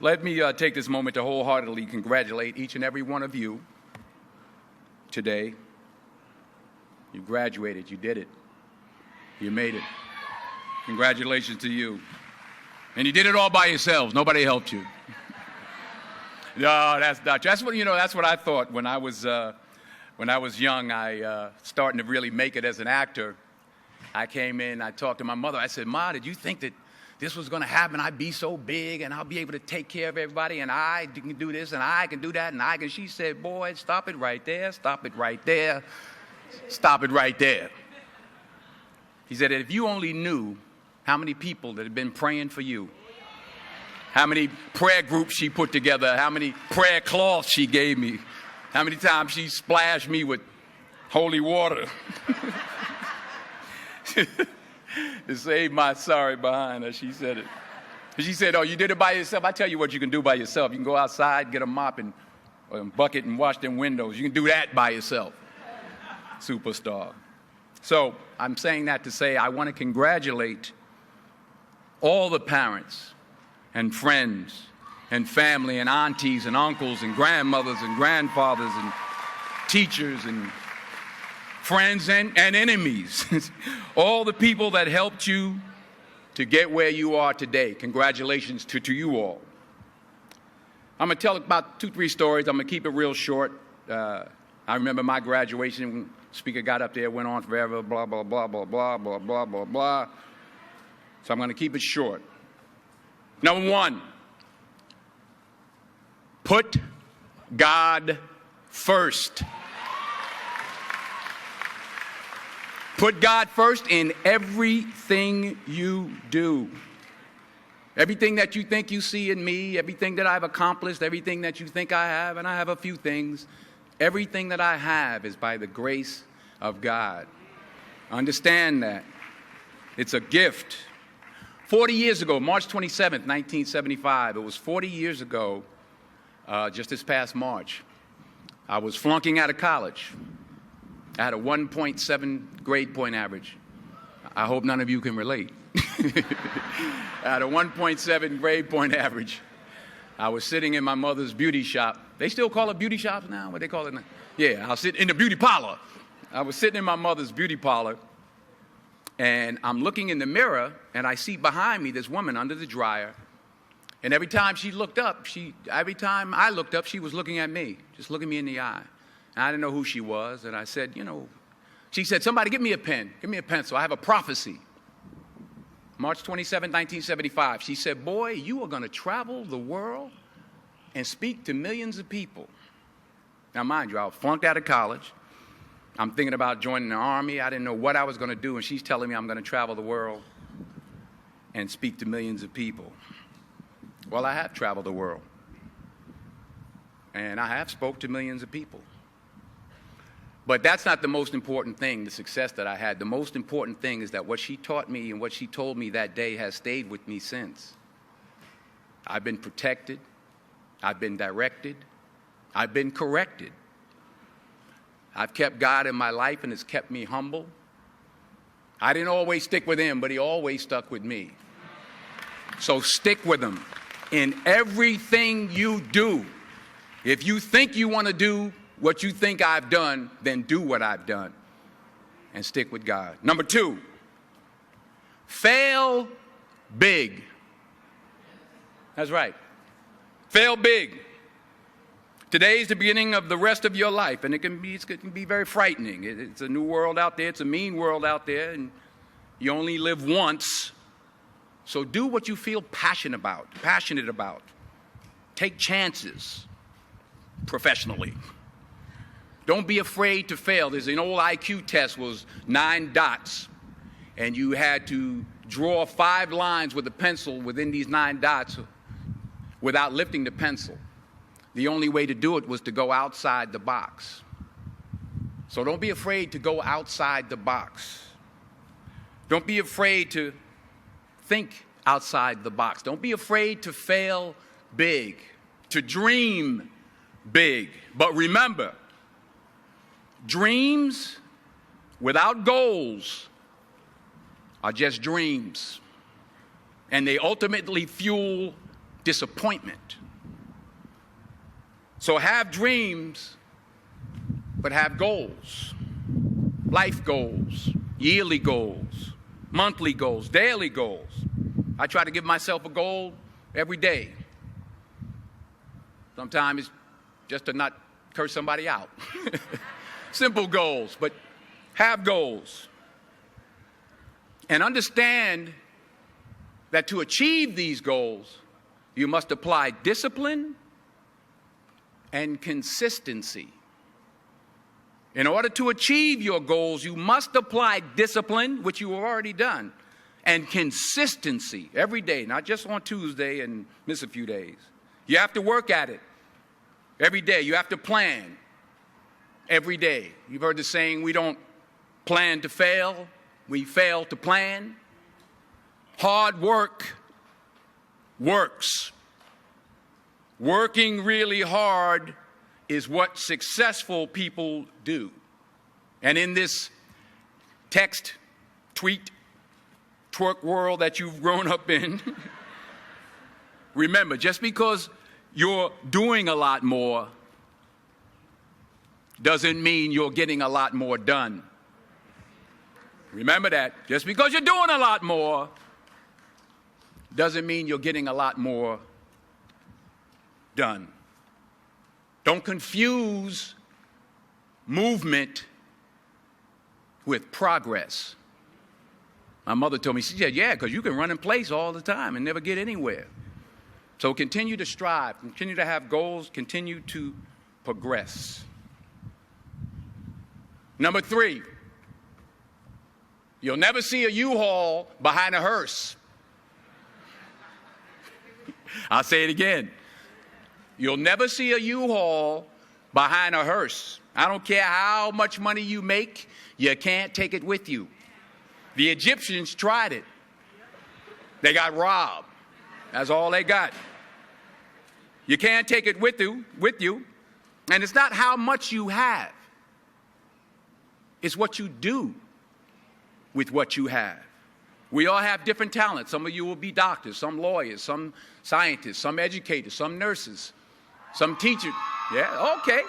let me take this moment to wholeheartedly congratulate each and every one of you today. You graduated. You did it. You made it. Congratulations to you. And you did it all by yourselves. Nobody helped you. No, that's not. That's what I thought when I was young. Starting to really make it as an actor. I came in. I talked to my mother. I said, "Ma, did you think that this was going to happen? I'd be so big, and I'll be able to take care of everybody, and I can do this, and I can do that, and I can." She said, "Boy, stop it right there. Stop it right there. Stop it right there." He said that if you only knew how many people that had been praying for you, how many prayer groups she put together, how many prayer cloths she gave me, how many times she splashed me with holy water to save my sorry behind her. She said it. She said, "Oh, you did it by yourself? I tell you what you can do by yourself. You can go outside, get a mop and a bucket and wash them windows. You can do that by yourself." Superstar. So I'm saying that to say I want to congratulate all the parents and friends and family and aunties and uncles and grandmothers and grandfathers and teachers and friends and enemies, all the people that helped you to get where you are today. Congratulations to you all. I'm going to tell about 2-3 stories. I'm going to keep it real short. I remember my graduation. Speaker got up there, went on forever, blah, blah, blah, blah, blah, blah, blah, blah, blah. So I'm going to keep it short. Number 1, put God first. Put God first in everything you do. Everything that you think you see in me, everything that I've accomplished, everything that you think I have, and I have a few things, everything that I have is by the grace of God. Understand that. It's a gift. 40 years ago, March 27th, 1975, it was 40 years ago, just this past March, I was flunking out of college. I had a 1.7 grade point average. I hope none of you can relate. I had a 1.7 grade point average. I was sitting in my mother's beauty shop. They still call it beauty shops now? What they call it now? Yeah, I'll sit in the beauty parlor. I was sitting in my mother's beauty parlor, and I'm looking in the mirror, and I see behind me this woman under the dryer. And every time she looked up, every time I looked up, she was looking at me, just looking me in the eye. And I didn't know who she was, and I said, she said, "Somebody give me a pen, give me a pencil. I have a prophecy." March 27, 1975, she said, "Boy, you are going to travel the world and speak to millions of people." Now, mind you, I was flunked out of college. I'm thinking about joining the army. I didn't know what I was going to do, and she's telling me I'm going to travel the world and speak to millions of people. Well, I have traveled the world, and I have spoke to millions of people. But that's not the most important thing, the success that I had. The most important thing is that what she taught me and what she told me that day has stayed with me since. I've been protected. I've been directed. I've been corrected. I've kept God in my life, and it's kept me humble. I didn't always stick with him, but he always stuck with me. So stick with him in everything you do. If you think you want to do what you think I've done, then do what I've done and stick with God. Number 2, fail big. That's right. Fail big. Today is the beginning of the rest of your life, and it can be very frightening. It's a new world out there. It's a mean world out there, and you only live once. So do what you feel passionate about. Take chances professionally. Don't be afraid to fail. There's an old IQ test, was 9 dots, and you had to draw 5 lines with a pencil within these 9 dots without lifting the pencil. The only way to do it was to go outside the box. So don't be afraid to go outside the box. Don't be afraid to think outside the box. Don't be afraid to fail big, to dream big. But remember, dreams without goals are just dreams, and they ultimately fuel disappointment. So have dreams, but have goals. Life goals, yearly goals, monthly goals, daily goals. I try to give myself a goal every day. Sometimes it's just to not curse somebody out. Simple goals, but have goals. And understand that to achieve these goals, you must apply discipline and consistency. In order to achieve your goals, you must apply discipline, which you have already done, and consistency every day, not just on Tuesday and miss a few days. You have to work at it every day. You have to plan every day. You've heard the saying, we don't plan to fail, we fail to plan. Hard work works. Working really hard is what successful people do. And in this text, tweet, twerk world that you've grown up in, remember, just because you're doing a lot more doesn't mean you're getting a lot more done. Remember that. Just because you're doing a lot more doesn't mean you're getting a lot more done. Don't confuse movement with progress. My mother told me, she said, yeah, because you can run in place all the time and never get anywhere. So continue to strive, continue to have goals, continue to progress. Number 3, you'll never see a U-Haul behind a hearse. I'll say it again. You'll never see a U-Haul behind a hearse. I don't care how much money you make, you can't take it with you. The Egyptians tried it. They got robbed. That's all they got. You can't take it with you. And it's not how much you have. It's what you do with what you have. We all have different talents. Some of you will be doctors, some lawyers, some scientists, some educators, some nurses, some teachers. Yeah, okay.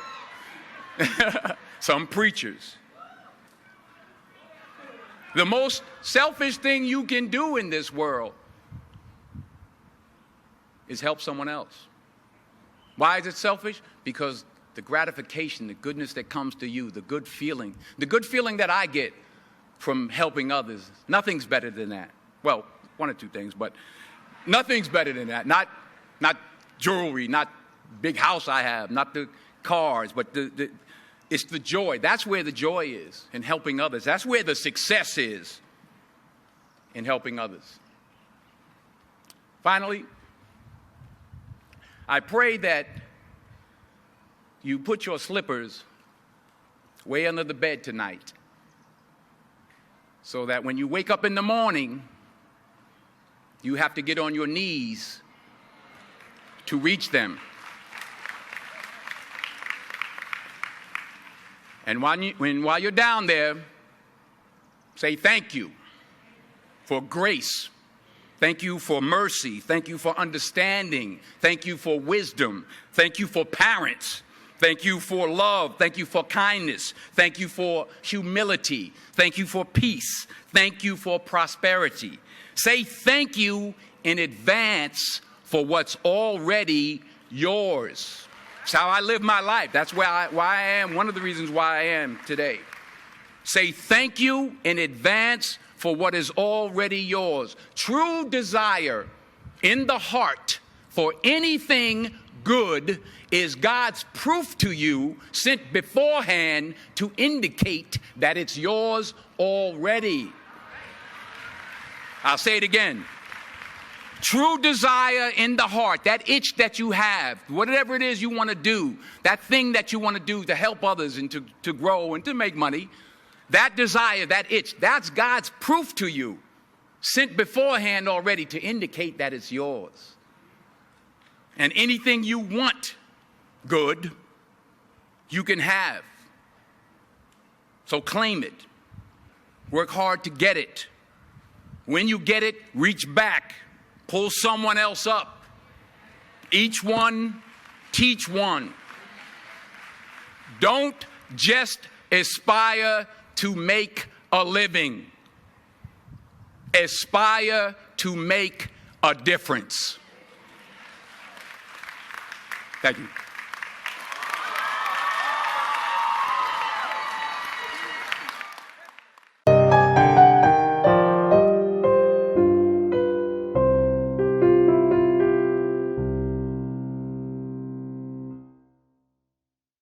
Some preachers. The most selfish thing you can do in this world is help someone else. Why is it selfish? Because the gratification, the goodness that comes to you, the good feeling that I get from helping others, nothing's better than that. Well, one or two things, but nothing's better than that. Not jewelry, not big house I have, not the cars, but it's the joy. That's where the joy is, in helping others. That's where the success is, in helping others. Finally, I pray that you put your slippers way under the bed tonight, so that when you wake up in the morning, you have to get on your knees to reach them. And while you're down there, say thank you for grace. Thank you for mercy. Thank you for understanding. Thank you for wisdom. Thank you for parents. Thank you for love. Thank you for kindness. Thank you for humility. Thank you for peace. Thank you for prosperity. Say thank you in advance for what's already yours. It's how I live my life. That's why I am, one of the reasons why I am today. Say thank you in advance for what is already yours. True desire in the heart for anything good is God's proof to you, sent beforehand to indicate that it's yours already. I'll say it again. True desire in the heart, that itch that you have, whatever it is you want to do, that thing that you want to do to help others and to grow and to make money, that desire, that itch, that's God's proof to you, sent beforehand already to indicate that it's yours. And anything you want good, you can have. So claim it. Work hard to get it. When you get it, reach back. Pull someone else up. Each one, teach one. Don't just aspire to make a living. Aspire to make a difference. Thank you.